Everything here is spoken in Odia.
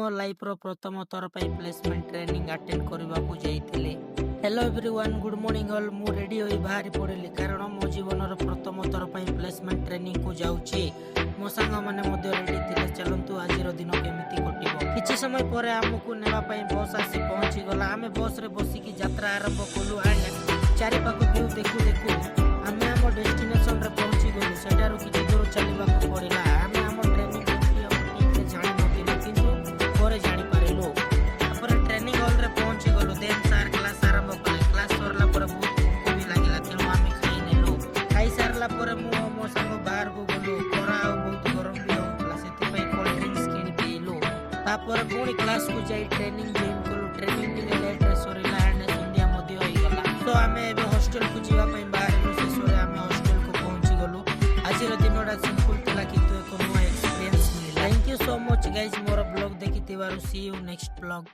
ମୋ ଲାଇଫର ପ୍ରଥମ ଥର ପାଇଁ ପ୍ଲେସମେଣ୍ଟ ଟ୍ରେନିଂ ଆଟେଣ୍ଡ କରିବାକୁ ଯାଇଥିଲି। Hello everyone, good morning all. ମୁଁ ରେଡି ହୋଇ ବାହାରି ପଡ଼ିଲି କାରଣ ମୋ ଜୀବନର ପ୍ରଥମ ଥର ପାଇଁ ପ୍ଲେସମେଣ୍ଟ ଟ୍ରେନିଂକୁ ଯାଉଛି। ମୋ ସାଙ୍ଗମାନେ ମଧ୍ୟ ରେଡି ଥିଲେ। ଚାଲନ୍ତୁ ଆଜିର ଦିନ କେମିତି କଟିବ। କିଛି ସମୟ ପରେ ଆମକୁ ନେବା ପାଇଁ ବସ୍ ଆସି ପହଞ୍ଚିଗଲା। ଆମେ ବସ୍ରେ ବସିକି ଯାତ୍ରା ଆରମ୍ଭ କଲୁ ଆଣ୍ଡ ଚାରିପାଖ ଭିଉ ଦେଖୁ ଦେଖୁ ଆମେ ଆମ ଡେଷ୍ଟିନେସନରେ ପହଞ୍ଚିଗଲୁ। ସେଠାରୁ କିଛି ଦୂର ଚାଲିବାକୁ ପଡ଼ିଲା। ଆମେ ଆମ ଟ୍ରେନିଂ ଠିକରେ ଜାଣିନଥିଲୁ, କିନ୍ତୁ ପରେ ଜାଣିପାରିଲୁ। ତାପରେ ଟ୍ରେନିଂ ହଲ୍ରେ ପହଞ୍ଚିଗଲୁ। ଦେନ୍ ସାର୍ କ୍ଲାସ୍ ଆରମ୍ଭ କଲେ। କ୍ଲାସ୍ ସରିଲା ପରେ ବହୁତ ଭୋକ ବି ଲାଗିଲା, ତେଣୁ ଆମେ ଖାଇନେଲୁ। ଖାଇସାରିଲା ପରେ ମୁଁ ଆଉ ମୋ ସାଙ୍ଗ ବାହାରକୁ ଗଲୁ। ଖରା ଆଉ ବହୁତ ଗରମ ବି ହେଉଥିଲା, ସେଥିପାଇଁ କୋଲ୍ଡ ଡ୍ରିଙ୍କସ୍ କିଣି ପିଇଲୁ। ତାପରେ ପୁଣି କ୍ଲାସ୍କୁ ଯାଇ ଟ୍ରେନିଂ ଜଏନ୍ କଲୁ। ଟ୍ରେନିଂ ଟିକେ ଲେଟ୍ରେ ସରିଲା ଆଣ୍ଡ ସନ୍ଧ୍ୟା ମଧ୍ୟ ହେଇଗଲା। ତ ଆମେ ଏବେ ହଷ୍ଟେଲକୁ ଯିବା ପାଇଁ ବାହାରିଲୁ। ଶେଷରେ ଆମେ ହଷ୍ଟେଲକୁ ପହଞ୍ଚିଗଲୁ। ଆଜିର ଦିନଟା ସିମ୍ପଲ ଥିଲା, କିନ୍ତୁ ଏକ ନୂଆ ଏକ୍ସପିରିଏନ୍ସ ମିଳିଲା। Thank you so much guys ମୋର ବ୍ଲଗ୍ ଦେଖିଥିବାରୁ। See you next blog.